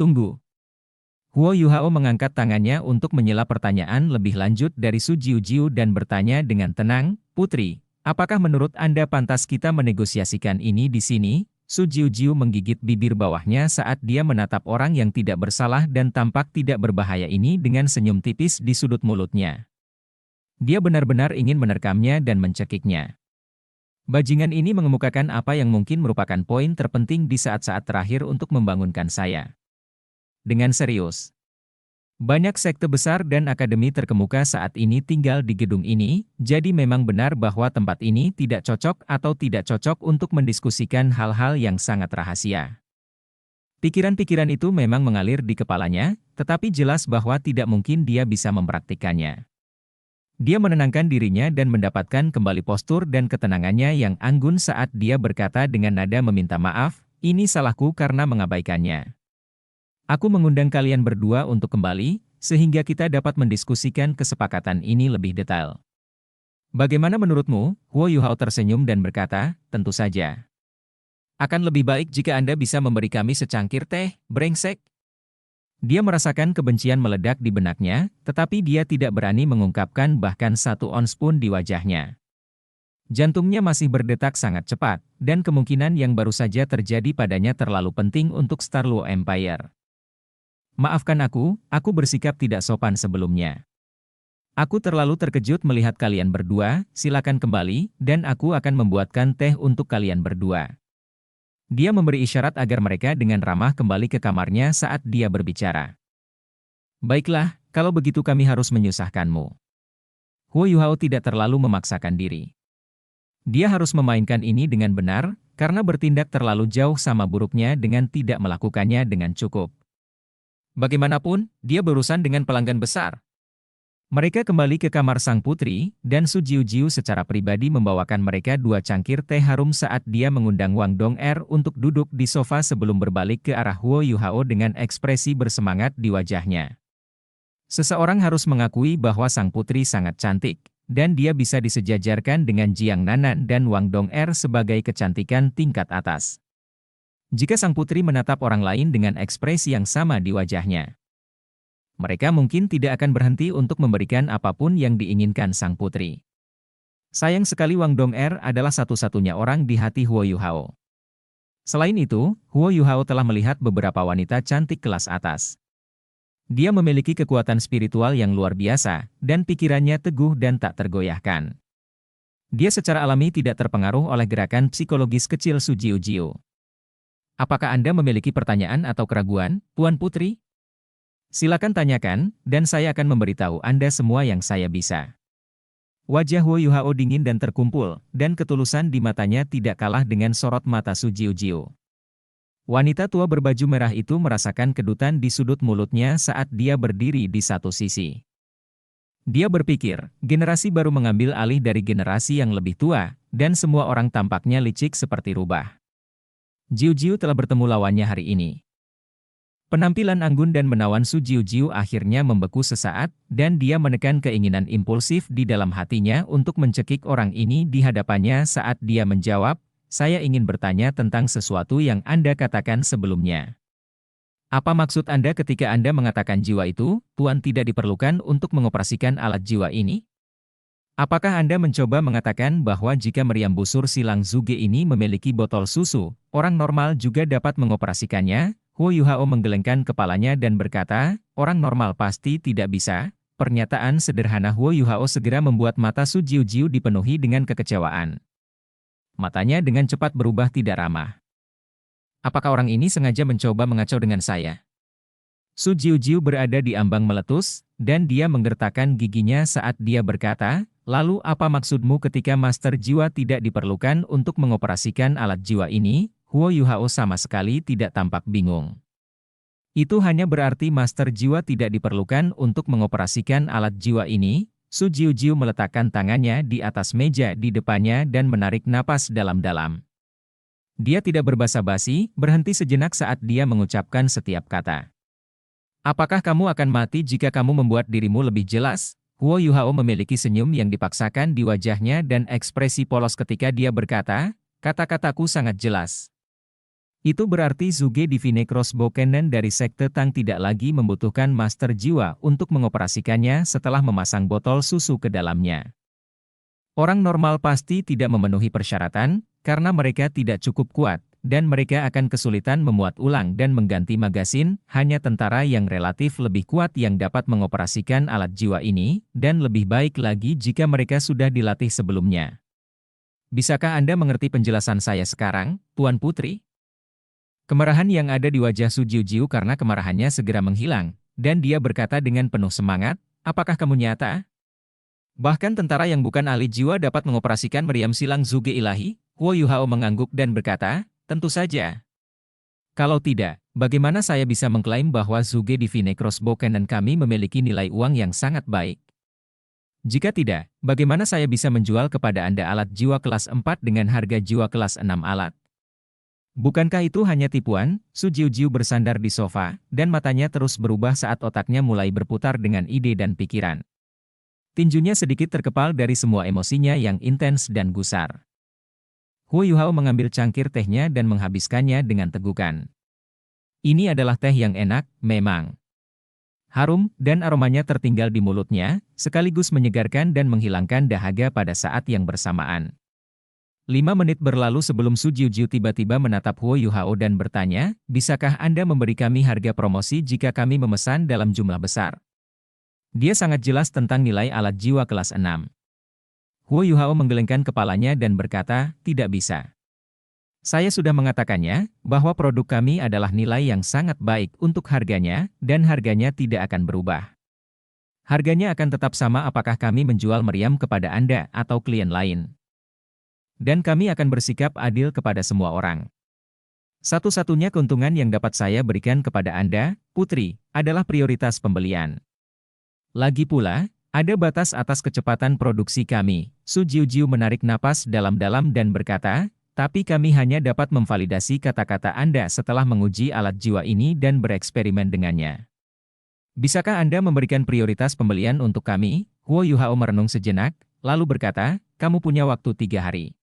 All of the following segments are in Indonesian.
Tunggu. Huo Yuhao mengangkat tangannya untuk menyela pertanyaan lebih lanjut dari Su Jiujiu dan bertanya dengan tenang, "Putri, apakah menurut Anda pantas kita menegosiasikan ini di sini?" Su Jiujiu menggigit bibir bawahnya saat dia menatap orang yang tidak bersalah dan tampak tidak berbahaya ini dengan senyum tipis di sudut mulutnya. Dia benar-benar ingin menerkamnya dan mencekiknya. Bajingan ini mengemukakan apa yang mungkin merupakan poin terpenting di saat-saat terakhir untuk membangunkan saya. Dengan serius. Banyak sekte besar dan akademi terkemuka saat ini tinggal di gedung ini, jadi memang benar bahwa tempat ini tidak cocok atau tidak cocok untuk mendiskusikan hal-hal yang sangat rahasia. Pikiran-pikiran itu memang mengalir di kepalanya, tetapi jelas bahwa tidak mungkin dia bisa mempraktikannya. Dia menenangkan dirinya dan mendapatkan kembali postur dan ketenangannya yang anggun saat dia berkata dengan nada meminta maaf, "Ini salahku karena mengabaikannya. Aku mengundang kalian berdua untuk kembali, sehingga kita dapat mendiskusikan kesepakatan ini lebih detail." "Bagaimana menurutmu?" Huo Yuhao tersenyum dan berkata, "Tentu saja. Akan lebih baik jika Anda bisa memberi kami secangkir teh, brengsek." Dia merasakan kebencian meledak di benaknya, tetapi dia tidak berani mengungkapkan bahkan 1 ons pun di wajahnya. Jantungnya masih berdetak sangat cepat, dan kemungkinan yang baru saja terjadi padanya terlalu penting untuk Starluo Empire. "Maafkan aku bersikap tidak sopan sebelumnya. Aku terlalu terkejut melihat kalian berdua, silakan kembali, dan aku akan membuatkan teh untuk kalian berdua." Dia memberi isyarat agar mereka dengan ramah kembali ke kamarnya saat dia berbicara. "Baiklah, kalau begitu kami harus menyusahkanmu." Huo Yuhao tidak terlalu memaksakan diri. Dia harus memainkan ini dengan benar, karena bertindak terlalu jauh sama buruknya dengan tidak melakukannya dengan cukup. Bagaimanapun, dia berurusan dengan pelanggan besar. Mereka kembali ke kamar sang putri, dan Su Jiujiu secara pribadi membawakan mereka 2 cangkir teh harum saat dia mengundang Wang Dong'er untuk duduk di sofa sebelum berbalik ke arah Huo Yuhao dengan ekspresi bersemangat di wajahnya. Seseorang harus mengakui bahwa sang putri sangat cantik, dan dia bisa disejajarkan dengan Jiang Nanan dan Wang Dong'er sebagai kecantikan tingkat atas. Jika sang putri menatap orang lain dengan ekspresi yang sama di wajahnya, mereka mungkin tidak akan berhenti untuk memberikan apapun yang diinginkan sang putri. Sayang sekali Wang Dong'er adalah satu-satunya orang di hati Huo Yuhao. Selain itu, Huo Yuhao telah melihat beberapa wanita cantik kelas atas. Dia memiliki kekuatan spiritual yang luar biasa, dan pikirannya teguh dan tak tergoyahkan. Dia secara alami tidak terpengaruh oleh gerakan psikologis kecil Su Jiujiu. "Apakah Anda memiliki pertanyaan atau keraguan, Puan Putri? Silakan tanyakan, dan saya akan memberitahu Anda semua yang saya bisa." Wajah Huo Yuhao dingin dan terkumpul, dan ketulusan di matanya tidak kalah dengan sorot mata Su Jiujiu. Wanita tua berbaju merah itu merasakan kedutan di sudut mulutnya saat dia berdiri di satu sisi. Dia berpikir, generasi baru mengambil alih dari generasi yang lebih tua, dan semua orang tampaknya licik seperti rubah. Jiujiu telah bertemu lawannya hari ini. Penampilan anggun dan menawan Su Jiujiu akhirnya membeku sesaat, dan dia menekan keinginan impulsif di dalam hatinya untuk mencekik orang ini di hadapannya saat dia menjawab, "Saya ingin bertanya tentang sesuatu yang Anda katakan sebelumnya. Apa maksud Anda ketika Anda mengatakan jiwa itu, Tuan tidak diperlukan untuk mengoperasikan alat jiwa ini? Apakah Anda mencoba mengatakan bahwa jika meriam busur silang Zuge ini memiliki botol susu, orang normal juga dapat mengoperasikannya?" Huo Yuhao menggelengkan kepalanya dan berkata, "Orang normal pasti tidak bisa." Pernyataan sederhana Huo Yuhao segera membuat mata Su Jiujiu dipenuhi dengan kekecewaan. Matanya dengan cepat berubah tidak ramah. "Apakah orang ini sengaja mencoba mengacau dengan saya?" Su Jiujiu berada di ambang meletus, dan dia menggertakkan giginya saat dia berkata, "Lalu apa maksudmu ketika Master Jiwa tidak diperlukan untuk mengoperasikan alat jiwa ini?" Huo Yuhao sama sekali tidak tampak bingung. "Itu hanya berarti Master Jiwa tidak diperlukan untuk mengoperasikan alat jiwa ini." Su Jiujiu meletakkan tangannya di atas meja di depannya dan menarik napas dalam-dalam. Dia tidak berbasa-basi, berhenti sejenak saat dia mengucapkan setiap kata. "Apakah kamu akan mati jika kamu membuat dirimu lebih jelas?" Huo Yuhao memiliki senyum yang dipaksakan di wajahnya dan ekspresi polos ketika dia berkata, "Kata-kataku sangat jelas. Itu berarti Zhuge Divine Crossbow Cannon dari Sekte Tang tidak lagi membutuhkan Master Jiwa untuk mengoperasikannya setelah memasang botol susu ke dalamnya. Orang normal pasti tidak memenuhi persyaratan, karena mereka tidak cukup kuat, dan mereka akan kesulitan memuat ulang dan mengganti magasin. Hanya tentara yang relatif lebih kuat yang dapat mengoperasikan alat jiwa ini, dan lebih baik lagi jika mereka sudah dilatih sebelumnya. Bisakah Anda mengerti penjelasan saya sekarang, Tuan Putri? Kemarahan yang ada di wajah Su Jiujiu karena kemarahannya segera menghilang, dan dia berkata dengan penuh semangat, apakah kamu nyata? Bahkan tentara yang bukan ahli jiwa dapat mengoperasikan meriam silang Zhuge ilahi? Huo Yuhao mengangguk dan berkata, tentu saja. Kalau tidak, bagaimana saya bisa mengklaim bahwa Zhuge Divine Crossbow Cannon kami memiliki nilai uang yang sangat baik? Jika tidak, bagaimana saya bisa menjual kepada Anda alat jiwa kelas 4 dengan harga jiwa kelas 6 alat? Bukankah itu hanya tipuan? Su Jiujiu bersandar di sofa, dan matanya terus berubah saat otaknya mulai berputar dengan ide dan pikiran. Tinjunya sedikit terkepal dari semua emosinya yang intens dan gusar. Huo Yuhao mengambil cangkir tehnya dan menghabiskannya dengan tegukan. Ini adalah teh yang enak, memang. Harum, dan aromanya tertinggal di mulutnya, sekaligus menyegarkan dan menghilangkan dahaga pada saat yang bersamaan. 5 menit berlalu sebelum Su Jiujiu tiba-tiba menatap Huo Yuhao dan bertanya, bisakah Anda memberi kami harga promosi jika kami memesan dalam jumlah besar? Dia sangat jelas tentang nilai alat jiwa kelas 6. Huo Yuhao menggelengkan kepalanya dan berkata, tidak bisa. Saya sudah mengatakannya, bahwa produk kami adalah nilai yang sangat baik untuk harganya, dan harganya tidak akan berubah. Harganya akan tetap sama apakah kami menjual meriam kepada Anda atau klien lain. Dan kami akan bersikap adil kepada semua orang. Satu-satunya keuntungan yang dapat saya berikan kepada Anda, Putri, adalah prioritas pembelian. Lagi pula, ada batas atas kecepatan produksi kami. Su Jiujiu menarik napas dalam-dalam dan berkata, tapi kami hanya dapat memvalidasi kata-kata Anda setelah menguji alat jiwa ini dan bereksperimen dengannya. Bisakah Anda memberikan prioritas pembelian untuk kami? Huo Yuhao merenung sejenak, lalu berkata, kamu punya waktu 3 hari.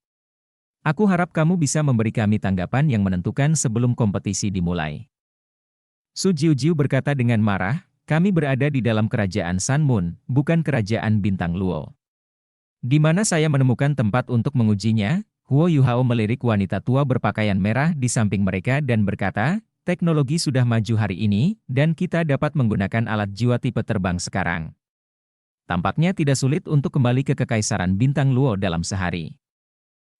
Aku harap kamu bisa memberi kami tanggapan yang menentukan sebelum kompetisi dimulai. Su Jiujiu berkata dengan marah, kami berada di dalam kerajaan Sun Moon, bukan kerajaan Bintang Luo. Di mana saya menemukan tempat untuk mengujinya? Huo Yuhao melirik wanita tua berpakaian merah di samping mereka dan berkata, teknologi sudah maju hari ini, dan kita dapat menggunakan alat jiwa tipe terbang sekarang. Tampaknya tidak sulit untuk kembali ke Kekaisaran Bintang Luo dalam sehari.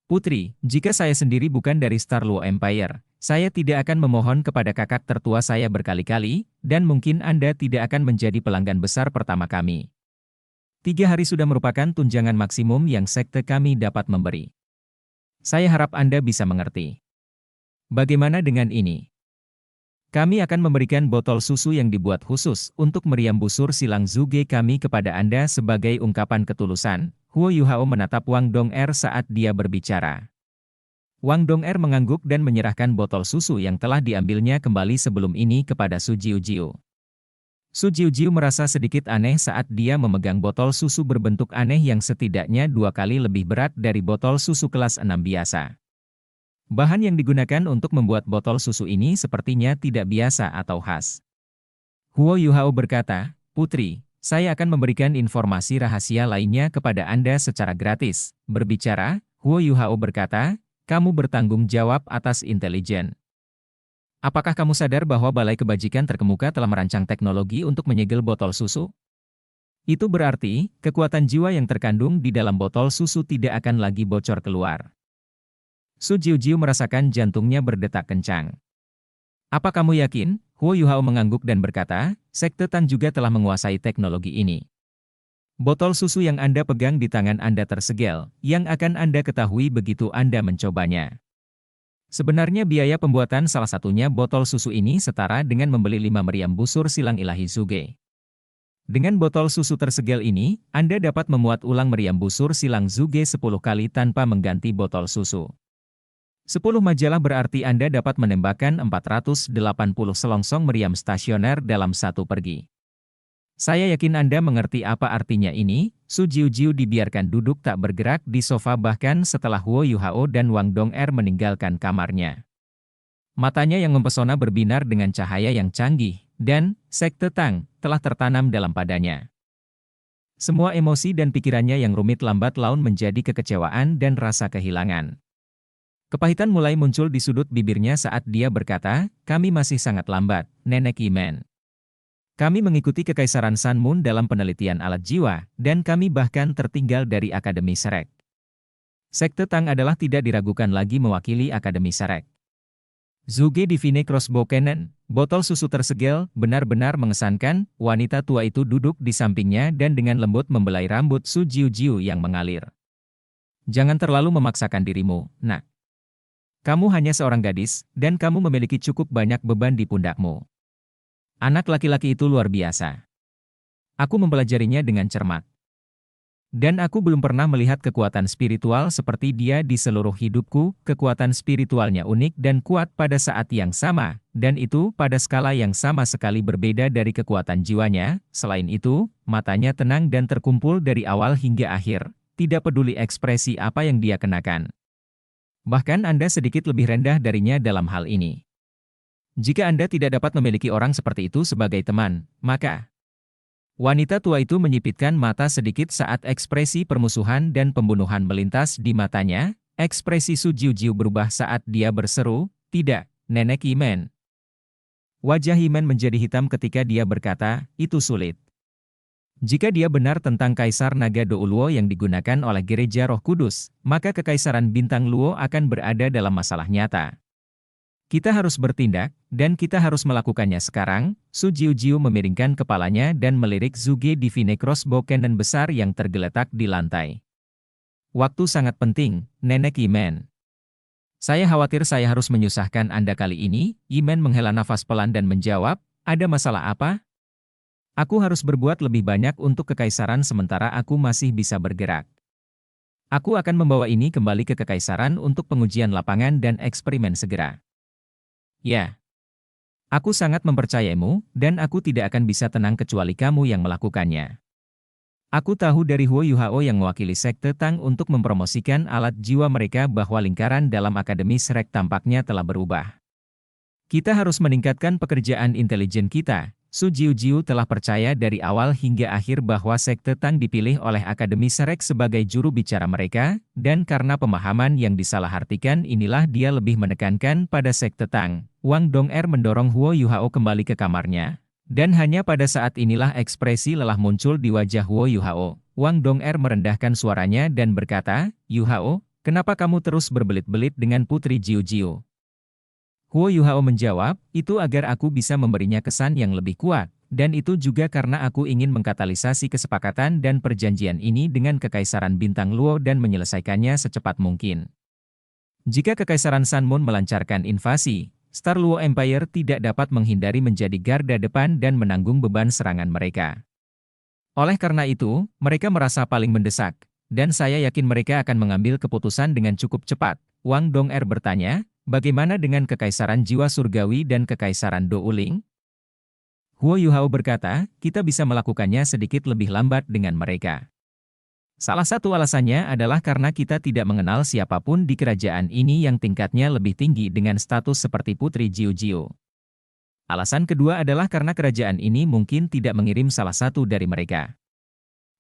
Putri, jika saya sendiri bukan dari Star Luo Empire, saya tidak akan memohon kepada kakak tertua saya berkali-kali, dan mungkin Anda tidak akan menjadi pelanggan besar pertama kami. 3 hari sudah merupakan tunjangan maksimum yang sekte kami dapat memberi. Saya harap Anda bisa mengerti. Bagaimana dengan ini? Kami akan memberikan botol susu yang dibuat khusus untuk meriam busur silang Zhuge kami kepada Anda sebagai ungkapan ketulusan. Huo Yuhao menatap Wang Dong'er saat dia berbicara. Wang Dong'er mengangguk dan menyerahkan botol susu yang telah diambilnya kembali sebelum ini kepada Su Jiujiu. Su Jiujiu merasa sedikit aneh saat dia memegang botol susu berbentuk aneh yang setidaknya 2 kali lebih berat dari botol susu kelas 6 biasa. Bahan yang digunakan untuk membuat botol susu ini sepertinya tidak biasa atau khas. Huo Yuhao berkata, Putri, saya akan memberikan informasi rahasia lainnya kepada Anda secara gratis. Berbicara, Huo Yuhao berkata, kamu bertanggung jawab atas intelijen. Apakah kamu sadar bahwa Balai Kebajikan Terkemuka telah merancang teknologi untuk menyegel botol susu? Itu berarti, kekuatan jiwa yang terkandung di dalam botol susu tidak akan lagi bocor keluar. Su Jiujiu merasakan jantungnya berdetak kencang. Apa kamu yakin? Huo Yuhao mengangguk dan berkata, Sekte Tang juga telah menguasai teknologi ini. Botol susu yang Anda pegang di tangan Anda tersegel, yang akan Anda ketahui begitu Anda mencobanya. Sebenarnya biaya pembuatan salah satunya botol susu ini setara dengan membeli 5 meriam busur silang ilahi Zhuge. Dengan botol susu tersegel ini, Anda dapat memuat ulang meriam busur silang Zhuge 10 kali tanpa mengganti botol susu. 10 majalah berarti Anda dapat menembakkan 480 selongsong meriam stasioner dalam satu pergi. Saya yakin Anda mengerti apa artinya ini. Su Jiujiu dibiarkan duduk tak bergerak di sofa bahkan setelah Huo Yuhao dan Wang Dong'er meninggalkan kamarnya. Matanya yang mempesona berbinar dengan cahaya yang canggih, dan Sekte Tang telah tertanam dalam padanya. Semua emosi dan pikirannya yang rumit lambat laun menjadi kekecewaan dan rasa kehilangan. Kepahitan mulai muncul di sudut bibirnya saat dia berkata, "Kami masih sangat lambat, Nenek Imen. Kami mengikuti Kekaisaran Sun Moon dalam penelitian alat jiwa, dan kami bahkan tertinggal dari Akademi Shrek." Sekte Tang adalah tidak diragukan lagi mewakili Akademi Shrek. Zhuge Divine Crossbow Cannon, botol susu tersegel, benar-benar mengesankan. Wanita tua itu duduk di sampingnya dan dengan lembut membelai rambut Su Jiu yang mengalir. "Jangan terlalu memaksakan dirimu, nak. Kamu hanya seorang gadis, dan kamu memiliki cukup banyak beban di pundakmu." Anak laki-laki itu luar biasa. Aku mempelajarinya dengan cermat. Dan aku belum pernah melihat kekuatan spiritual seperti dia di seluruh hidupku. Kekuatan spiritualnya unik dan kuat pada saat yang sama, dan itu pada skala yang sama sekali berbeda dari kekuatan jiwanya. Selain itu, matanya tenang dan terkumpul dari awal hingga akhir, tidak peduli ekspresi apa yang dia kenakan. Bahkan Anda sedikit lebih rendah darinya dalam hal ini. Jika Anda tidak dapat memiliki orang seperti itu sebagai teman, maka... Wanita tua itu menyipitkan mata sedikit saat ekspresi permusuhan dan pembunuhan melintas di matanya. Ekspresi Su Jiu berubah saat dia berseru, "Tidak, Nenek Imen." Wajah Imen menjadi hitam ketika dia berkata, "Itu sulit. Jika dia benar tentang Kaisar Naga Dou Luo yang digunakan oleh Gereja Roh Kudus, maka Kekaisaran Bintang Luo akan berada dalam masalah nyata. Kita harus bertindak, dan kita harus melakukannya sekarang." Su Jiu memiringkan kepalanya dan melirik Zhuge Divine Crossbow Cannon besar yang tergeletak di lantai. "Waktu sangat penting, Nenek Imen. Saya khawatir saya harus menyusahkan Anda kali ini." Imen menghela nafas pelan dan menjawab, "Ada masalah apa? Aku harus berbuat lebih banyak untuk Kekaisaran sementara aku masih bisa bergerak. Aku akan membawa ini kembali ke Kekaisaran untuk pengujian lapangan dan eksperimen segera. Ya. Aku sangat mempercayaimu, dan aku tidak akan bisa tenang kecuali kamu yang melakukannya. Aku tahu dari Huo Yuhao yang mewakili Sekte Tang untuk mempromosikan alat jiwa mereka bahwa lingkaran dalam Akademi Shrek tampaknya telah berubah. Kita harus meningkatkan pekerjaan intelijen kita." Su Jiu telah percaya dari awal hingga akhir bahwa Sekte Tang dipilih oleh Akademi Shrek sebagai juru bicara mereka, dan karena pemahaman yang disalahartikan inilah dia lebih menekankan pada Sekte Tang. Wang Dong'er mendorong Huo Yuhao kembali ke kamarnya, dan hanya pada saat inilah ekspresi lelah muncul di wajah Huo Yuhao. Wang Dong'er merendahkan suaranya dan berkata, "Yuhao, kenapa kamu terus berbelit-belit dengan Putri Jiu?" Huo Yuhao menjawab, "Itu agar aku bisa memberinya kesan yang lebih kuat, dan itu juga karena aku ingin mengkatalisasi kesepakatan dan perjanjian ini dengan Kekaisaran Bintang Luo dan menyelesaikannya secepat mungkin. Jika Kekaisaran Sun Moon melancarkan invasi, Star Luo Empire tidak dapat menghindari menjadi garda depan dan menanggung beban serangan mereka. Oleh karena itu, mereka merasa paling mendesak, dan saya yakin mereka akan mengambil keputusan dengan cukup cepat." Wang Dong'er bertanya, "Bagaimana dengan Kekaisaran Jiwa Surgawi dan Kekaisaran Douling?" Huo Yuhao berkata, "Kita bisa melakukannya sedikit lebih lambat dengan mereka. Salah satu alasannya adalah karena kita tidak mengenal siapapun di kerajaan ini yang tingkatnya lebih tinggi dengan status seperti Putri Jiu. Alasan kedua adalah karena kerajaan ini mungkin tidak mengirim salah satu dari mereka.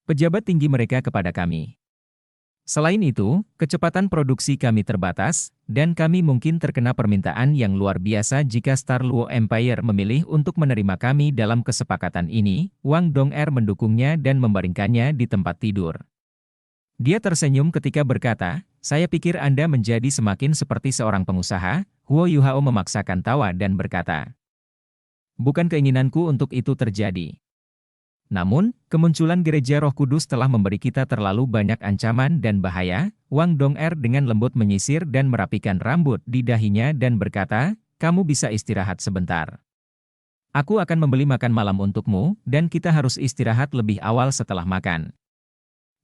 Pejabat tinggi mereka kepada kami. Selain itu, kecepatan produksi kami terbatas, dan kami mungkin terkena permintaan yang luar biasa jika Star Luo Empire memilih untuk menerima kami dalam kesepakatan ini." Wang Dong'er mendukungnya dan membaringkannya di tempat tidur. Dia tersenyum ketika berkata, "Saya pikir Anda menjadi semakin seperti seorang pengusaha." Huo Yuhao memaksakan tawa dan berkata, "Bukan keinginanku untuk itu terjadi. Namun, kemunculan Gereja Roh Kudus telah memberi kita terlalu banyak ancaman dan bahaya." Wang Dong'er dengan lembut menyisir dan merapikan rambut di dahinya dan berkata, "Kamu bisa istirahat sebentar. Aku akan membeli makan malam untukmu, dan kita harus istirahat lebih awal setelah makan.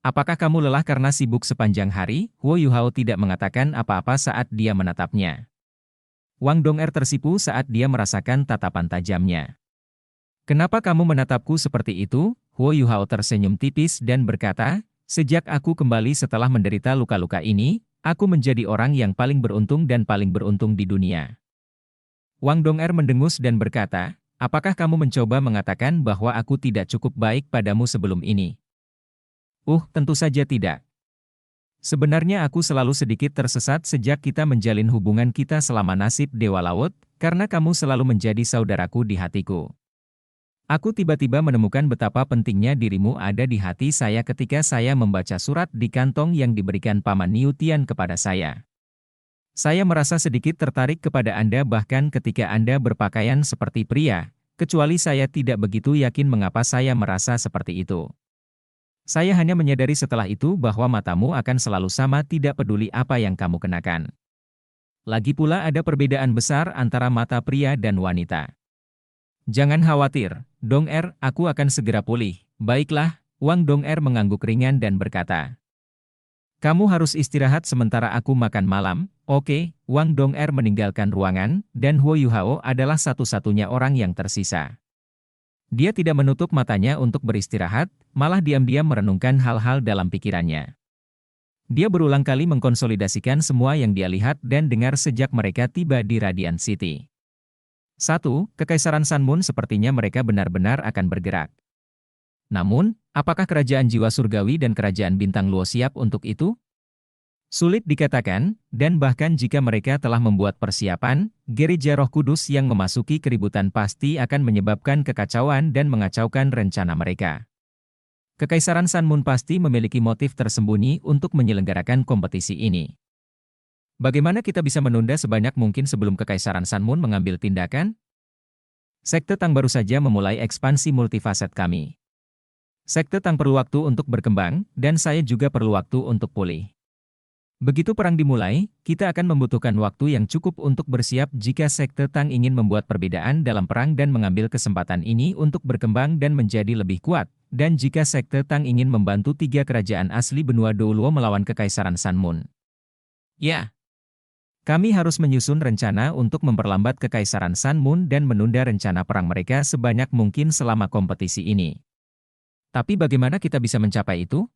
Apakah kamu lelah karena sibuk sepanjang hari?" Huo Yuhao tidak mengatakan apa-apa saat dia menatapnya. Wang Dong'er tersipu saat dia merasakan tatapan tajamnya. "Kenapa kamu menatapku seperti itu?" Huo Yuhao tersenyum tipis dan berkata, "Sejak aku kembali setelah menderita luka-luka ini, aku menjadi orang yang paling beruntung dan paling beruntung di dunia. Wang Dong'er mendengus dan berkata, apakah kamu mencoba mengatakan bahwa aku tidak cukup baik padamu sebelum ini? Tentu saja tidak. Sebenarnya aku selalu sedikit tersesat sejak kita menjalin hubungan kita selama nasib Dewa Laut, karena kamu selalu menjadi saudaraku di hatiku. Aku tiba-tiba menemukan betapa pentingnya dirimu ada di hati saya ketika saya membaca surat di kantong yang diberikan Paman Niu Tian kepada saya. Saya merasa sedikit tertarik kepada Anda bahkan ketika Anda berpakaian seperti pria, kecuali saya tidak begitu yakin mengapa saya merasa seperti itu. Saya hanya menyadari setelah itu bahwa matamu akan selalu sama tidak peduli apa yang kamu kenakan. Lagi pula ada perbedaan besar antara mata pria dan wanita. Jangan khawatir, Dong'er, aku akan segera pulih. Baiklah, Wang Dong'er mengangguk ringan dan berkata. Kamu harus istirahat sementara aku makan malam. Oke, Wang Dong'er meninggalkan ruangan, dan Huo Yuhao adalah satu-satunya orang yang tersisa. Dia tidak menutup matanya untuk beristirahat, malah diam-diam merenungkan hal-hal dalam pikirannya. Dia berulang kali mengkonsolidasikan semua yang dia lihat dan dengar sejak mereka tiba di Radiant City. 1. Kekaisaran Sun Moon sepertinya mereka benar-benar akan bergerak. Namun, apakah kerajaan jiwa surgawi dan kerajaan bintang Luo siap untuk itu? Sulit dikatakan, dan bahkan jika mereka telah membuat persiapan, gereja Roh Kudus yang memasuki keributan pasti akan menyebabkan kekacauan dan mengacaukan rencana mereka. Kekaisaran Sun Moon pasti memiliki motif tersembunyi untuk menyelenggarakan kompetisi ini. Bagaimana kita bisa menunda sebanyak mungkin sebelum Kekaisaran Sun Moon mengambil tindakan? Sekte Tang baru saja memulai ekspansi multifaset kami. Sekte Tang perlu waktu untuk berkembang, dan saya juga perlu waktu untuk pulih. Begitu perang dimulai, kita akan membutuhkan waktu yang cukup untuk bersiap jika Sekte Tang ingin membuat perbedaan dalam perang dan mengambil kesempatan ini untuk berkembang dan menjadi lebih kuat, dan jika Sekte Tang ingin membantu 3 kerajaan asli benua Douluo melawan Kekaisaran Sun Moon. Ya. Kami harus menyusun rencana untuk memperlambat Kekaisaran Sun Moon dan menunda rencana perang mereka sebanyak mungkin selama kompetisi ini. Tapi bagaimana kita bisa mencapai itu?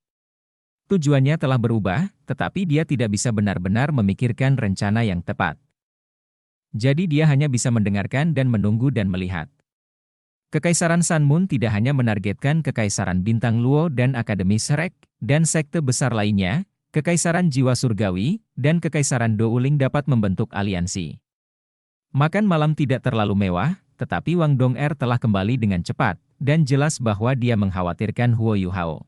Tujuannya telah berubah, tetapi dia tidak bisa benar-benar memikirkan rencana yang tepat. Jadi dia hanya bisa mendengarkan dan menunggu dan melihat. Kekaisaran Sun Moon tidak hanya menargetkan Kekaisaran Bintang Luo dan Akademi Shrek, dan sekte besar lainnya, Kekaisaran Jiwa Surgawi, dan Kekaisaran Douling dapat membentuk aliansi. Makan malam tidak terlalu mewah, tetapi Wang Dong'er telah kembali dengan cepat, dan jelas bahwa dia mengkhawatirkan Huo Yuhao.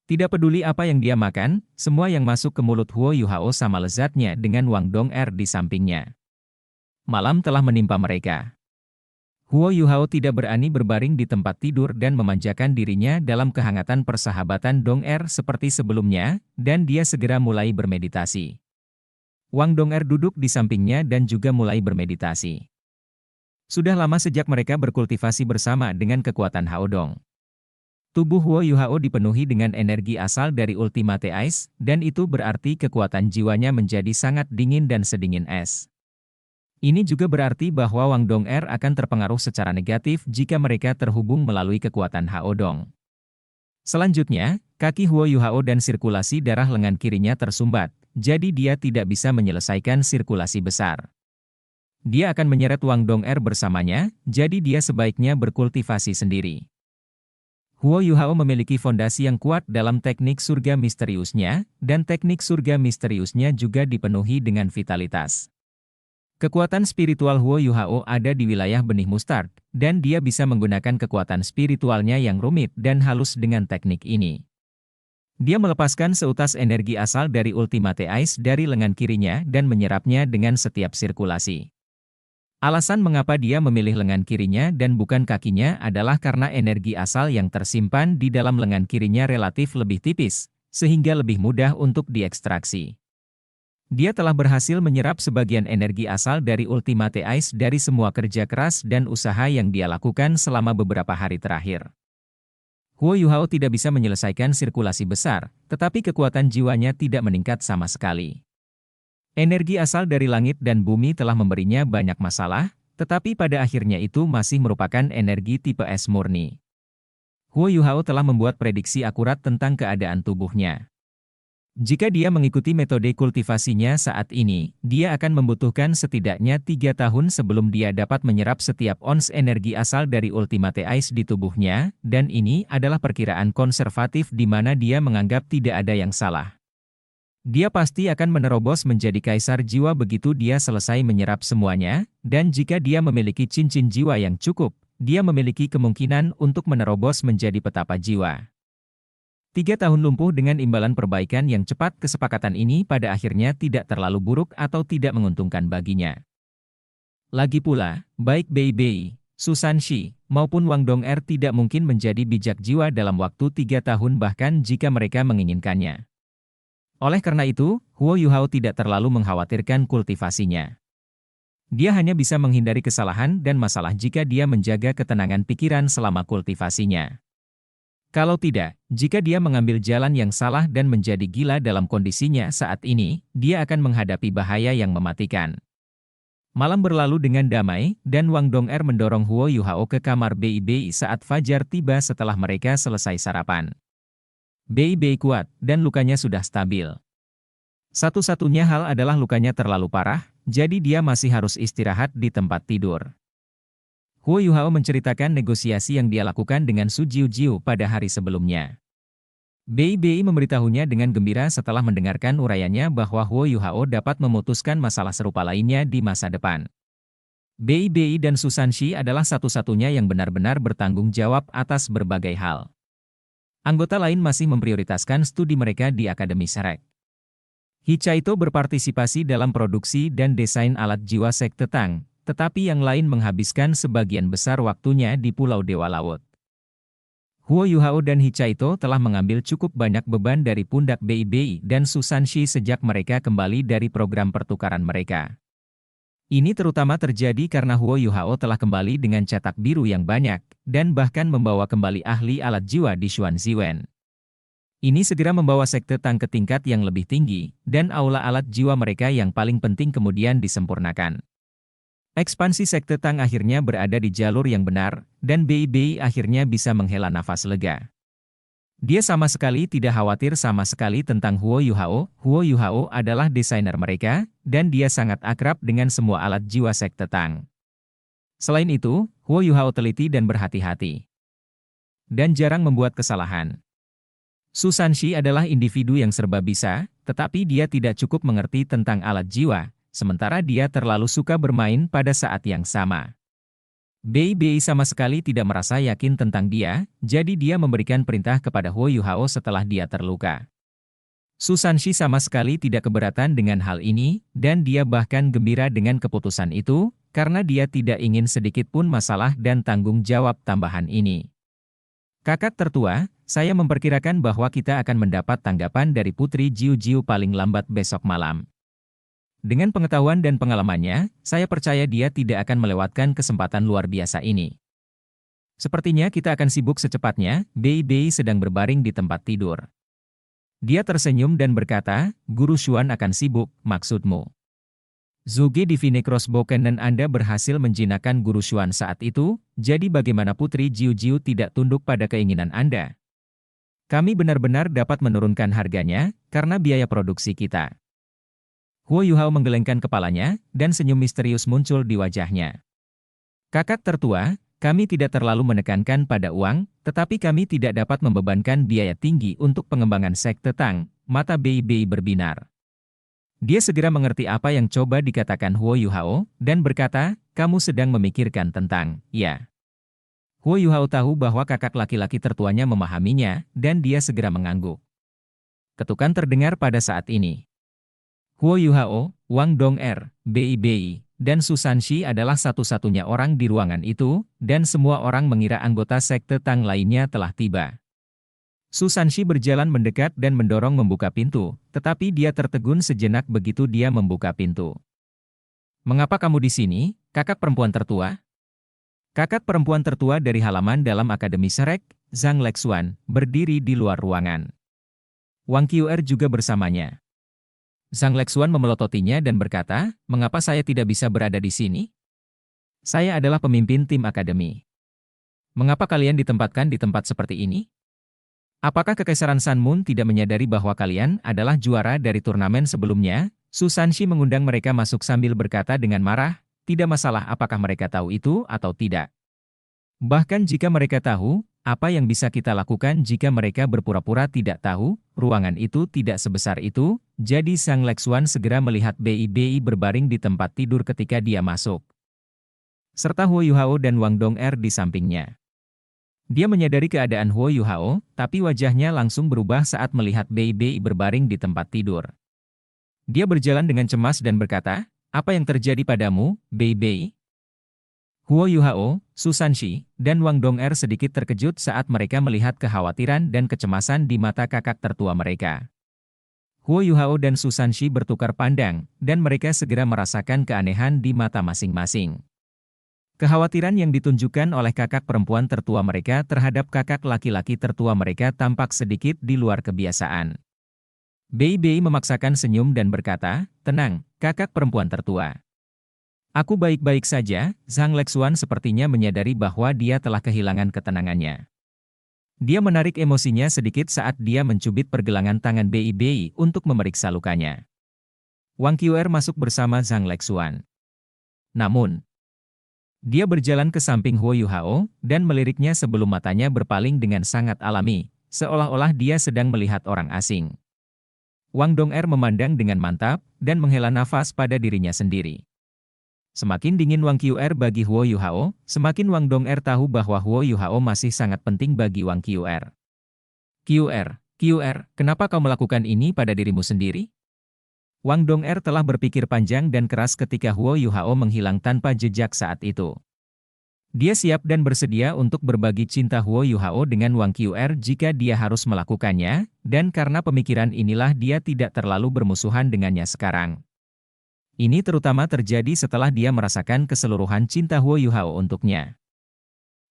Tidak peduli apa yang dia makan, semua yang masuk ke mulut Huo Yuhao sama lezatnya dengan Wang Dong'er di sampingnya. Malam telah menimpa mereka. Huo Yuhao tidak berani berbaring di tempat tidur dan memanjakan dirinya dalam kehangatan persahabatan Dong'er seperti sebelumnya, dan dia segera mulai bermeditasi. Wang Dong'er duduk di sampingnya dan juga mulai bermeditasi. Sudah lama sejak mereka berkultivasi bersama dengan kekuatan Haodong. Tubuh Huo Yuhao dipenuhi dengan energi asal dari Ultimate Ice, dan itu berarti kekuatan jiwanya menjadi sangat dingin dan sedingin es. Ini juga berarti bahwa Wang Dong'er akan terpengaruh secara negatif jika mereka terhubung melalui kekuatan Haodong. Selanjutnya, kaki Huo Yuhao dan sirkulasi darah lengan kirinya tersumbat, jadi dia tidak bisa menyelesaikan sirkulasi besar. Dia akan menyeret Wang Dong'er bersamanya, jadi dia sebaiknya berkultivasi sendiri. Huo Yuhao memiliki fondasi yang kuat dalam teknik surga misteriusnya, dan teknik surga misteriusnya juga dipenuhi dengan vitalitas. Kekuatan spiritual Huo Yuhao ada di wilayah benih mustard, dan dia bisa menggunakan kekuatan spiritualnya yang rumit dan halus dengan teknik ini. Dia melepaskan seutas energi asal dari Ultimate Ice dari lengan kirinya dan menyerapnya dengan setiap sirkulasi. Alasan mengapa dia memilih lengan kirinya dan bukan kakinya adalah karena energi asal yang tersimpan di dalam lengan kirinya relatif lebih tipis, sehingga lebih mudah untuk diekstraksi. Dia telah berhasil menyerap sebagian energi asal dari Ultimate Ice dari semua kerja keras dan usaha yang dia lakukan selama beberapa hari terakhir. Huo Yuhao tidak bisa menyelesaikan sirkulasi besar, tetapi kekuatan jiwanya tidak meningkat sama sekali. Energi asal dari langit dan bumi telah memberinya banyak masalah, tetapi pada akhirnya itu masih merupakan energi tipe es murni. Huo Yuhao telah membuat prediksi akurat tentang keadaan tubuhnya. Jika dia mengikuti metode kultivasinya saat ini, dia akan membutuhkan setidaknya 3 tahun sebelum dia dapat menyerap setiap ons energi asal dari Ultimate Ice di tubuhnya, dan ini adalah perkiraan konservatif di mana dia menganggap tidak ada yang salah. Dia pasti akan menerobos menjadi kaisar jiwa begitu dia selesai menyerap semuanya, dan jika dia memiliki cincin jiwa yang cukup, dia memiliki kemungkinan untuk menerobos menjadi petapa jiwa. 3 tahun lumpuh dengan imbalan perbaikan yang cepat. Kesepakatan ini pada akhirnya tidak terlalu buruk atau tidak menguntungkan baginya. Lagi pula, baik Bei Bei, Susan Shi, maupun Wang Dong'er tidak mungkin menjadi bijak jiwa dalam waktu 3 tahun bahkan jika mereka menginginkannya. Oleh karena itu, Huo Yuhao tidak terlalu mengkhawatirkan kultivasinya. Dia hanya bisa menghindari kesalahan dan masalah jika dia menjaga ketenangan pikiran selama kultivasinya. Kalau tidak, jika dia mengambil jalan yang salah dan menjadi gila dalam kondisinya saat ini, dia akan menghadapi bahaya yang mematikan. Malam berlalu dengan damai, dan Wang Dong'er mendorong Huo Yuhao ke kamar Bei Bei saat fajar tiba setelah mereka selesai sarapan. Bei Bei kuat, dan lukanya sudah stabil. Satu-satunya hal adalah lukanya terlalu parah, jadi dia masih harus istirahat di tempat tidur. Huo Yuhao menceritakan negosiasi yang dia lakukan dengan Su Jiujiu pada hari sebelumnya. Bei Bei memberitahunya dengan gembira setelah mendengarkan uraiannya bahwa Huo Yuhao dapat memutuskan masalah serupa lainnya di masa depan. Bei Bei dan Susan Shi adalah satu-satunya yang benar-benar bertanggung jawab atas berbagai hal. Anggota lain masih memprioritaskan studi mereka di Akademi Shrek. Hichaito berpartisipasi dalam produksi dan desain alat jiwa Sekte Tang, tetapi yang lain menghabiskan sebagian besar waktunya di Pulau Dewa Laut. Huo Yuhao dan Hichaito telah mengambil cukup banyak beban dari pundak Bei Bei dan Susan Shi sejak mereka kembali dari program pertukaran mereka. Ini terutama terjadi karena Huo Yuhao telah kembali dengan cetak biru yang banyak, dan bahkan membawa kembali ahli alat jiwa di Xuan Ziwen. Ini segera membawa Sekte Tang ke tingkat yang lebih tinggi, dan aula alat jiwa mereka yang paling penting kemudian disempurnakan. Ekspansi Sekte Tang akhirnya berada di jalur yang benar, dan Bei Bei akhirnya bisa menghela nafas lega. Dia sama sekali tidak khawatir sama sekali tentang Huo Yuhao. Huo Yuhao adalah desainer mereka, dan dia sangat akrab dengan semua alat jiwa Sekte Tang. Selain itu, Huo Yuhao teliti dan berhati-hati. Dan jarang membuat kesalahan. Susan Shi adalah individu yang serba bisa, tetapi dia tidak cukup mengerti tentang alat jiwa, sementara dia terlalu suka bermain pada saat yang sama. Bei Bei sama sekali tidak merasa yakin tentang dia, jadi dia memberikan perintah kepada Huo Yuhao setelah dia terluka. Susan Shi sama sekali tidak keberatan dengan hal ini, dan dia bahkan gembira dengan keputusan itu, karena dia tidak ingin sedikit pun masalah dan tanggung jawab tambahan ini. Kakak tertua, saya memperkirakan bahwa kita akan mendapat tanggapan dari Putri Jiu Jiu paling lambat besok malam. Dengan pengetahuan dan pengalamannya, saya percaya dia tidak akan melewatkan kesempatan luar biasa ini. Sepertinya kita akan sibuk secepatnya. Bei Bei sedang berbaring di tempat tidur. Dia tersenyum dan berkata, Guru Xuan akan sibuk, maksudmu. Zhuge Divine Crossbow Cannon Anda berhasil menjinakkan Guru Xuan saat itu, jadi bagaimana Putri Jiu Jiu tidak tunduk pada keinginan Anda? Kami benar-benar dapat menurunkan harganya, karena biaya produksi kita. Huo Yuhao menggelengkan kepalanya, dan senyum misterius muncul di wajahnya. Kakak tertua, kami tidak terlalu menekankan pada uang, tetapi kami tidak dapat membebankan biaya tinggi untuk pengembangan Sekte Tang. Mata Bei Bei berbinar. Dia segera mengerti apa yang coba dikatakan Huo Yuhao, dan berkata, kamu sedang memikirkan tentang, ya. Huo Yuhao tahu bahwa kakak laki-laki tertuanya memahaminya, dan dia segera mengangguk. Ketukan terdengar pada saat ini. Huo Yuhao, Wang Dong'er, Bei Bei, dan Susan Shi adalah satu-satunya orang di ruangan itu, dan semua orang mengira anggota Sekte Tang lainnya telah tiba. Susan Shi berjalan mendekat dan mendorong membuka pintu, tetapi dia tertegun sejenak begitu dia membuka pintu. Mengapa kamu di sini, kakak perempuan tertua? Kakak perempuan tertua dari halaman dalam Akademi Shrek, Zhang Lexuan, berdiri di luar ruangan. Wang Qiuer juga bersamanya. Zhang Lexuan memelototinya dan berkata, mengapa saya tidak bisa berada di sini? Saya adalah pemimpin tim akademi. Mengapa kalian ditempatkan di tempat seperti ini? Apakah Kekaisaran Sun Moon tidak menyadari bahwa kalian adalah juara dari turnamen sebelumnya? Su Sanshi mengundang mereka masuk sambil berkata dengan marah, tidak masalah apakah mereka tahu itu atau tidak. Bahkan jika mereka tahu, apa yang bisa kita lakukan jika mereka berpura-pura tidak tahu? Ruangan itu tidak sebesar itu, jadi Sang Lexuan segera melihat Bei berbaring di tempat tidur ketika dia masuk. Serta Huo Yuhao dan Wang Dong'er di sampingnya. Dia menyadari keadaan Huo Yuhao, tapi wajahnya langsung berubah saat melihat Bei berbaring di tempat tidur. Dia berjalan dengan cemas dan berkata, apa yang terjadi padamu, Bei? Huo Yuhao, Su Sanshi, dan Wang Dong'er sedikit terkejut saat mereka melihat kekhawatiran dan kecemasan di mata kakak tertua mereka. Huo Yuhao dan Su Sanshi bertukar pandang, dan mereka segera merasakan keanehan di mata masing-masing. Kekhawatiran yang ditunjukkan oleh kakak perempuan tertua mereka terhadap kakak laki-laki tertua mereka tampak sedikit di luar kebiasaan. Bei memaksakan senyum dan berkata, tenang, kakak perempuan tertua. Aku baik-baik saja. Zhang Lexuan sepertinya menyadari bahwa dia telah kehilangan ketenangannya. Dia menarik emosinya sedikit saat dia mencubit pergelangan tangan Bei untuk memeriksa lukanya. Wang Qiuer masuk bersama Zhang Lexuan. Namun, dia berjalan ke samping Huo Yuhao dan meliriknya sebelum matanya berpaling dengan sangat alami, seolah-olah dia sedang melihat orang asing. Wang Dong'er memandang dengan mantap dan menghela nafas pada dirinya sendiri. Semakin dingin Wang Qiuer bagi Huo Yuhao, semakin Wang Dong'er tahu bahwa Huo Yuhao masih sangat penting bagi Wang Qiuer. Qiuer, kenapa kau melakukan ini pada dirimu sendiri? Wang Dong'er telah berpikir panjang dan keras ketika Huo Yuhao menghilang tanpa jejak saat itu. Dia siap dan bersedia untuk berbagi cinta Huo Yuhao dengan Wang Qiuer jika dia harus melakukannya, dan karena pemikiran inilah dia tidak terlalu bermusuhan dengannya sekarang. Ini terutama terjadi setelah dia merasakan keseluruhan cinta Huo Yuhao untuknya.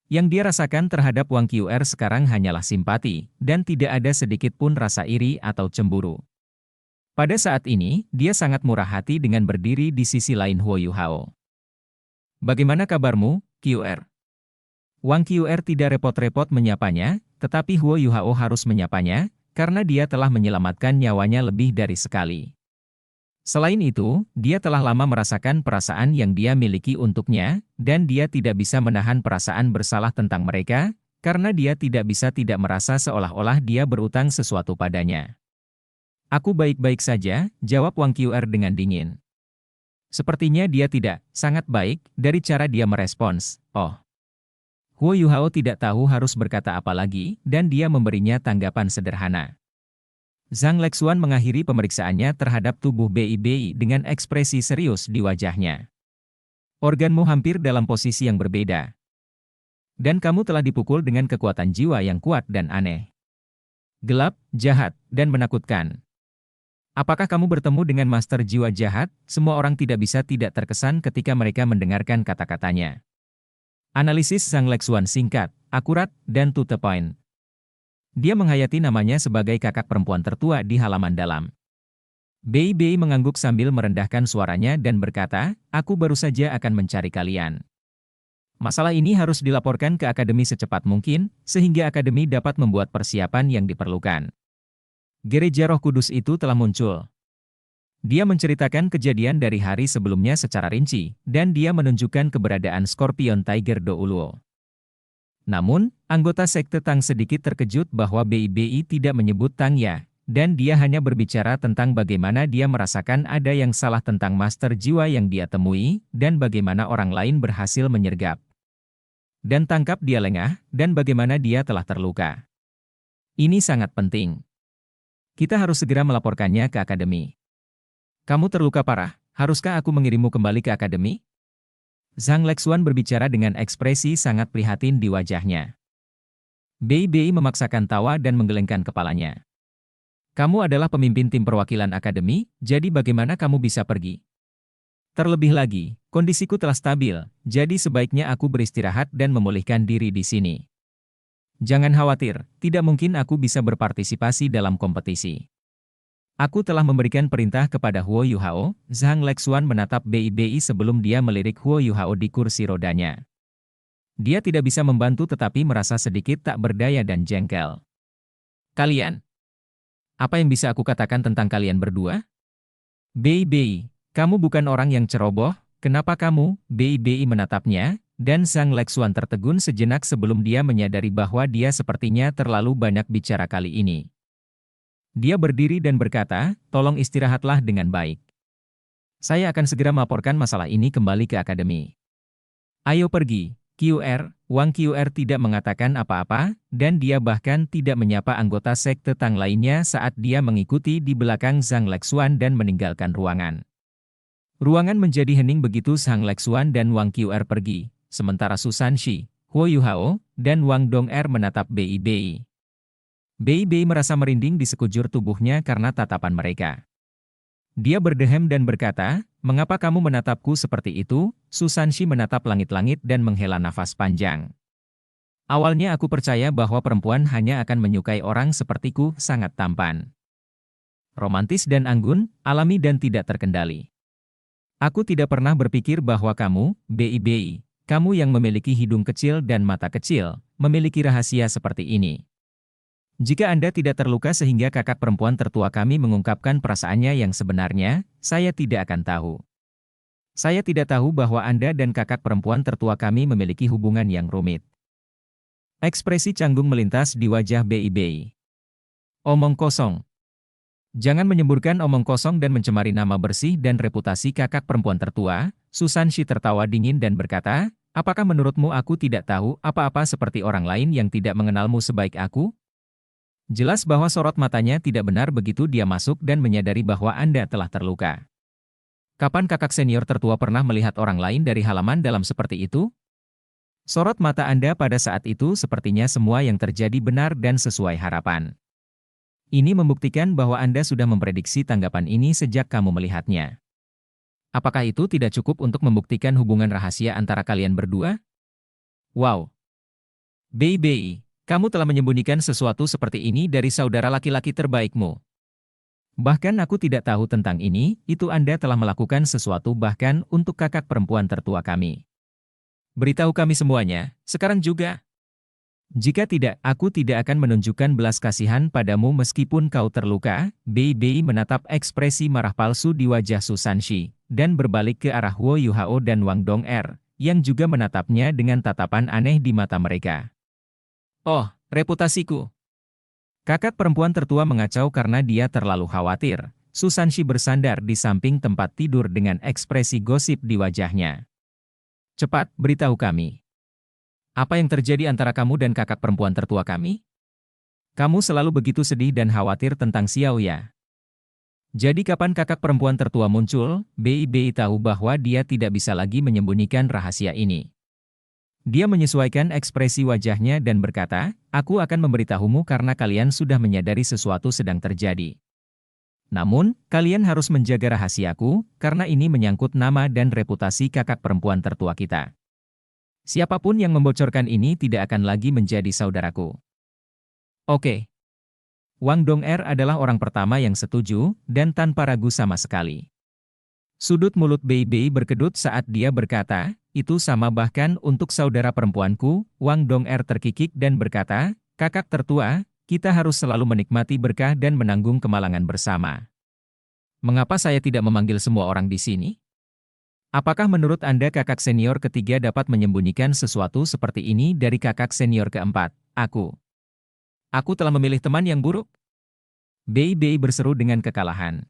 Yang dia rasakan terhadap Wang Qiuer sekarang hanyalah simpati, dan tidak ada sedikit pun rasa iri atau cemburu. Pada saat ini, dia sangat murah hati dengan berdiri di sisi lain Huo Yuhao. Bagaimana kabarmu, Qiuer? Wang Qiuer tidak repot-repot menyapanya, tetapi Huo Yuhao harus menyapanya, karena dia telah menyelamatkan nyawanya lebih dari sekali. Selain itu, dia telah lama merasakan perasaan yang dia miliki untuknya, dan dia tidak bisa menahan perasaan bersalah tentang mereka, karena dia tidak bisa tidak merasa seolah-olah dia berutang sesuatu padanya. Aku baik-baik saja, jawab Wang Qiuer dengan dingin. Sepertinya dia tidak sangat baik dari cara dia merespons. Oh. Huo Yuhao tidak tahu harus berkata apa lagi, dan dia memberinya tanggapan sederhana. Zhang Lexuan mengakhiri pemeriksaannya terhadap tubuh Bei dengan ekspresi serius di wajahnya. Organmu hampir dalam posisi yang berbeda. Dan kamu telah dipukul dengan kekuatan jiwa yang kuat dan aneh. Gelap, jahat, dan menakutkan. Apakah kamu bertemu dengan master jiwa jahat? Semua orang tidak bisa tidak terkesan ketika mereka mendengarkan kata-katanya. Analisis Zhang Lexuan singkat, akurat, dan to the point. Dia menghayati namanya sebagai kakak perempuan tertua di halaman dalam. Bei mengangguk sambil merendahkan suaranya dan berkata, aku baru saja akan mencari kalian. Masalah ini harus dilaporkan ke akademi secepat mungkin, sehingga akademi dapat membuat persiapan yang diperlukan. Gereja Roh Kudus itu telah muncul. Dia menceritakan kejadian dari hari sebelumnya secara rinci, dan dia menunjukkan keberadaan Scorpion Tiger Do Uluo. Namun, anggota sekte Tang sedikit terkejut bahwa Bei tidak menyebut Tang Ya, dan dia hanya berbicara tentang bagaimana dia merasakan ada yang salah tentang master jiwa yang dia temui, dan bagaimana orang lain berhasil menyergap dan tangkap dia lengah, dan bagaimana dia telah terluka. Ini sangat penting. Kita harus segera melaporkannya ke akademi. Kamu terluka parah, haruskah aku mengirimmu kembali ke akademi? Zhang Lexuan berbicara dengan ekspresi sangat prihatin di wajahnya. Bei memaksakan tawa dan menggelengkan kepalanya. Kamu adalah pemimpin tim perwakilan akademi, jadi bagaimana kamu bisa pergi? Terlebih lagi, kondisiku telah stabil, jadi sebaiknya aku beristirahat dan memulihkan diri di sini. Jangan khawatir, tidak mungkin aku bisa berpartisipasi dalam kompetisi. Aku telah memberikan perintah kepada Huo Yuhao. Zhang Lexuan menatap Bei sebelum dia melirik Huo Yuhao di kursi rodanya. Dia tidak bisa membantu tetapi merasa sedikit tak berdaya dan jengkel. Kalian, apa yang bisa aku katakan tentang kalian berdua? Bei, kamu bukan orang yang ceroboh, kenapa kamu, Bei menatapnya, dan Sang Lexuan tertegun sejenak sebelum dia menyadari bahwa dia sepertinya terlalu banyak bicara kali ini. Dia berdiri dan berkata, tolong istirahatlah dengan baik. Saya akan segera melaporkan masalah ini kembali ke akademi. Ayo pergi, QR. Wang QR tidak mengatakan apa-apa, dan dia bahkan tidak menyapa anggota sekte Tang lainnya saat dia mengikuti di belakang Zhang Lexuan dan meninggalkan ruangan. Ruangan menjadi hening begitu Zhang Lexuan dan Wang QR pergi, sementara Susan Shi, Huo Yuhao, dan Wang Dong'er menatap Bei. Bei merasa merinding di sekujur tubuhnya karena tatapan mereka. Dia berdehem dan berkata, mengapa kamu menatapku seperti itu? Susan Shi menatap langit-langit dan menghela nafas panjang. Awalnya aku percaya bahwa perempuan hanya akan menyukai orang sepertiku, sangat tampan, romantis dan anggun, alami dan tidak terkendali. Aku tidak pernah berpikir bahwa kamu, Bei, kamu yang memiliki hidung kecil dan mata kecil, memiliki rahasia seperti ini. Jika Anda tidak terluka sehingga kakak perempuan tertua kami mengungkapkan perasaannya yang sebenarnya, saya tidak akan tahu. Saya tidak tahu bahwa Anda dan kakak perempuan tertua kami memiliki hubungan yang rumit. Ekspresi canggung melintas di wajah Bei. Omong kosong. Jangan menyemburkan omong kosong dan mencemari nama bersih dan reputasi kakak perempuan tertua. Susan Shi tertawa dingin dan berkata, apakah menurutmu aku tidak tahu apa-apa seperti orang lain yang tidak mengenalmu sebaik aku? Jelas bahwa sorot matanya tidak benar begitu dia masuk dan menyadari bahwa Anda telah terluka. Kapan kakak senior tertua pernah melihat orang lain dari halaman dalam seperti itu? Sorot mata Anda pada saat itu sepertinya semua yang terjadi benar dan sesuai harapan. Ini membuktikan bahwa Anda sudah memprediksi tanggapan ini sejak kamu melihatnya. Apakah itu tidak cukup untuk membuktikan hubungan rahasia antara kalian berdua? Wow! Bei. Kamu telah menyembunyikan sesuatu seperti ini dari saudara laki-laki terbaikmu. Bahkan aku tidak tahu tentang ini, itu Anda telah melakukan sesuatu bahkan untuk kakak perempuan tertua kami. Beritahu kami semuanya, sekarang juga. Jika tidak, aku tidak akan menunjukkan belas kasihan padamu meskipun kau terluka. Bei menatap ekspresi marah palsu di wajah Susan Shi, dan berbalik ke arah Huo Yuhao dan Wang Dong'er, yang juga menatapnya dengan tatapan aneh di mata mereka. Oh, reputasiku. Kakak perempuan tertua mengacau karena dia terlalu khawatir. Susan Shi bersandar di samping tempat tidur dengan ekspresi gosip di wajahnya. Cepat, beritahu kami. Apa yang terjadi antara kamu dan kakak perempuan tertua kami? Kamu selalu begitu sedih dan khawatir tentang Xiao Ya. Jadi kapan kakak perempuan tertua muncul, Bei tahu bahwa dia tidak bisa lagi menyembunyikan rahasia ini. Dia menyesuaikan ekspresi wajahnya dan berkata, aku akan memberitahumu karena kalian sudah menyadari sesuatu sedang terjadi. Namun, kalian harus menjaga rahasiaku, karena ini menyangkut nama dan reputasi kakak perempuan tertua kita. Siapapun yang membocorkan ini tidak akan lagi menjadi saudaraku. Oke. Wang Dong'er adalah orang pertama yang setuju, dan tanpa ragu sama sekali. Sudut mulut Bei berkedut saat dia berkata, itu sama bahkan untuk saudara perempuanku. Wang Dong'er terkikik dan berkata, kakak tertua, kita harus selalu menikmati berkah dan menanggung kemalangan bersama. Mengapa saya tidak memanggil semua orang di sini? Apakah menurut Anda kakak senior ketiga dapat menyembunyikan sesuatu seperti ini dari kakak senior keempat, aku? Aku telah memilih teman yang buruk? Bei berseru dengan kekalahan.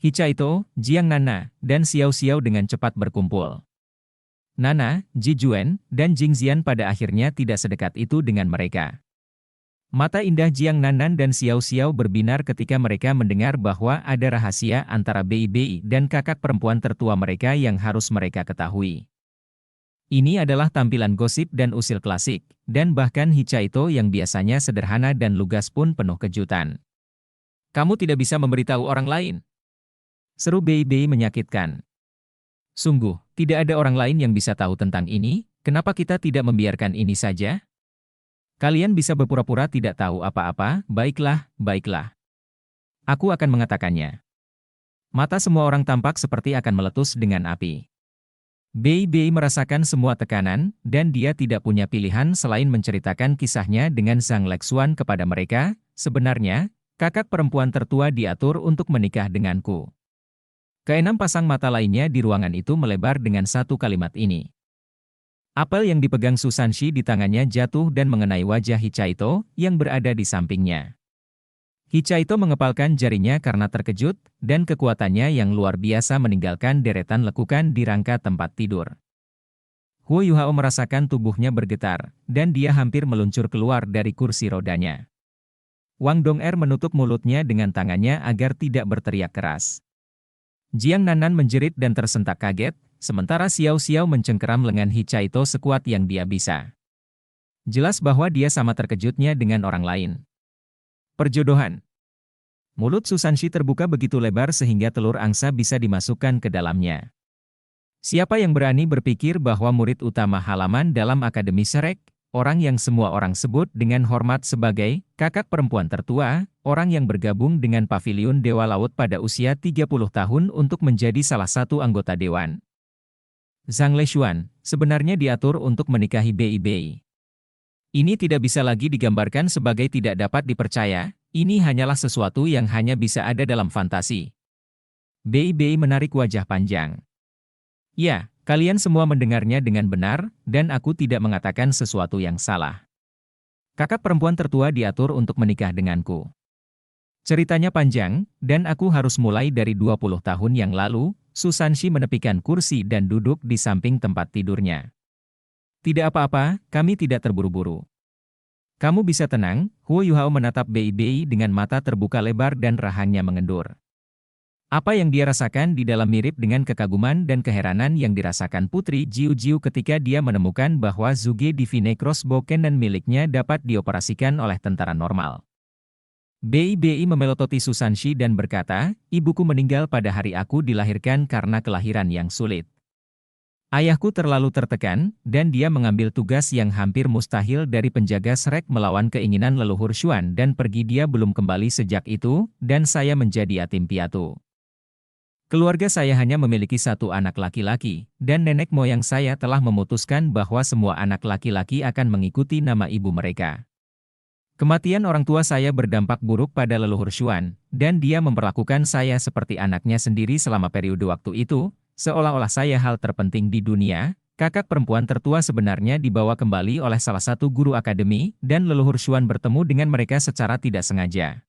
Hicaito, Jiang Nana, dan Xiao dengan cepat berkumpul. Nana, Ji Juan, dan Jing Xian pada akhirnya tidak sedekat itu dengan mereka. Mata indah Jiang Nanan dan Xiao berbinar ketika mereka mendengar bahwa ada rahasia antara Bei dan kakak perempuan tertua mereka yang harus mereka ketahui. Ini adalah tampilan gosip dan usil klasik, dan bahkan Hicaito yang biasanya sederhana dan lugas pun penuh kejutan. Kamu tidak bisa memberitahu orang lain? Seru Bei menyakitkan. Sungguh, tidak ada orang lain yang bisa tahu tentang ini, kenapa kita tidak membiarkan ini saja? Kalian bisa berpura-pura tidak tahu apa-apa, baiklah. Aku akan mengatakannya. Mata semua orang tampak seperti akan meletus dengan api. Bei merasakan semua tekanan, dan dia tidak punya pilihan selain menceritakan kisahnya dengan Zhang Lexuan kepada mereka. sebenarnya, kakak perempuan tertua diatur untuk menikah denganku. Keenam pasang mata lainnya di ruangan itu melebar dengan satu kalimat ini. Apel yang dipegang Susanshi di tangannya jatuh dan mengenai wajah Hichaito yang berada di sampingnya. Hichaito mengepalkan jarinya karena terkejut, dan kekuatannya yang luar biasa meninggalkan deretan lekukan di rangka tempat tidur. Huo Yuhao merasakan tubuhnya bergetar, dan dia hampir meluncur keluar dari kursi rodanya. Wang Dong'er menutup mulutnya dengan tangannya agar tidak berteriak keras. Jiang Nanan menjerit dan tersentak kaget, sementara Xiao Xiao mencengkeram lengan Hichaito sekuat yang dia bisa. Jelas bahwa dia sama terkejutnya dengan orang lain. Perjodohan. Mulut Susanshi terbuka begitu lebar sehingga telur angsa bisa dimasukkan ke dalamnya. Siapa yang berani berpikir bahwa murid utama halaman dalam Akademi Shrek, orang yang semua orang sebut dengan hormat sebagai kakak perempuan tertua, orang yang bergabung dengan Paviliun Dewa Laut pada usia 30 tahun untuk menjadi salah satu anggota dewan. Zhang Lechuan, sebenarnya diatur untuk menikahi Bei Bei. Ini tidak bisa lagi digambarkan sebagai tidak dapat dipercaya, ini hanyalah sesuatu yang hanya bisa ada dalam fantasi. Bei Bei menarik wajah panjang. Ya, kalian semua mendengarnya dengan benar, dan aku tidak mengatakan sesuatu yang salah. Kakak perempuan tertua diatur untuk menikah denganku. Ceritanya panjang, dan aku harus mulai dari 20 tahun yang lalu. Susanshi menepikan kursi dan duduk di samping tempat tidurnya. Tidak apa-apa, kami tidak terburu-buru. Kamu bisa tenang, Huo Yuhao menatap Bei Bei dengan mata terbuka lebar dan rahangnya mengendur. Apa yang dia rasakan di dalam mirip dengan kekaguman dan keheranan yang dirasakan Putri Jiu Jiu ketika dia menemukan bahwa Zuge Divine Crossbow Cannon miliknya dapat dioperasikan oleh tentara normal. Bei Bei memelototi Susanshi dan berkata, ibuku meninggal pada hari aku dilahirkan karena kelahiran yang sulit. Ayahku terlalu tertekan, dan dia mengambil tugas yang hampir mustahil dari penjaga Shrek melawan keinginan leluhur Xuan dan pergi dia belum kembali sejak itu, dan saya menjadi yatim piatu. Keluarga saya hanya memiliki satu anak laki-laki, dan nenek moyang saya telah memutuskan bahwa semua anak laki-laki akan mengikuti nama ibu mereka. Kematian orang tua saya berdampak buruk pada leluhur Xuan, dan dia memperlakukan saya seperti anaknya sendiri selama periode waktu itu, seolah-olah saya hal terpenting di dunia. Kakak perempuan tertua sebenarnya dibawa kembali oleh salah satu guru akademi, dan leluhur Xuan bertemu dengan mereka secara tidak sengaja.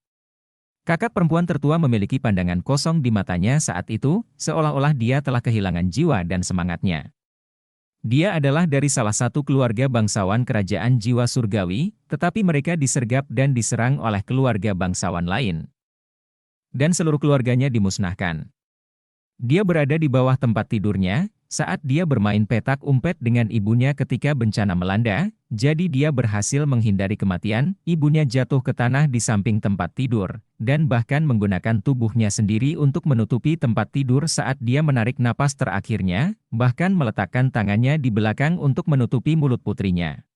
Kakak perempuan tertua memiliki pandangan kosong di matanya saat itu, seolah-olah dia telah kehilangan jiwa dan semangatnya. Dia adalah dari salah satu keluarga bangsawan kerajaan jiwa surgawi, tetapi mereka disergap dan diserang oleh keluarga bangsawan lain. Dan seluruh keluarganya dimusnahkan. Dia berada di bawah tempat tidurnya, saat dia bermain petak umpet dengan ibunya ketika bencana melanda, jadi dia berhasil menghindari kematian, ibunya jatuh ke tanah di samping tempat tidur, dan bahkan menggunakan tubuhnya sendiri untuk menutupi tempat tidur saat dia menarik napas terakhirnya, bahkan meletakkan tangannya di belakang untuk menutupi mulut putrinya.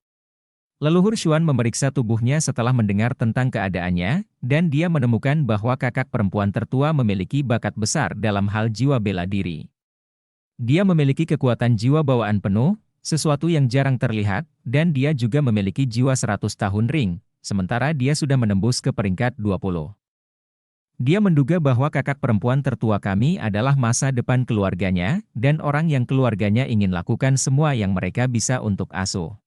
Leluhur Xuan memeriksa tubuhnya setelah mendengar tentang keadaannya, dan dia menemukan bahwa kakak perempuan tertua memiliki bakat besar dalam hal jiwa bela diri. Dia memiliki kekuatan jiwa bawaan penuh, sesuatu yang jarang terlihat, dan dia juga memiliki jiwa 100 tahun ring, sementara dia sudah menembus ke peringkat 20. Dia menduga bahwa kakak perempuan tertua kami adalah masa depan keluarganya, dan orang yang keluarganya ingin lakukan semua yang mereka bisa untuk asuh.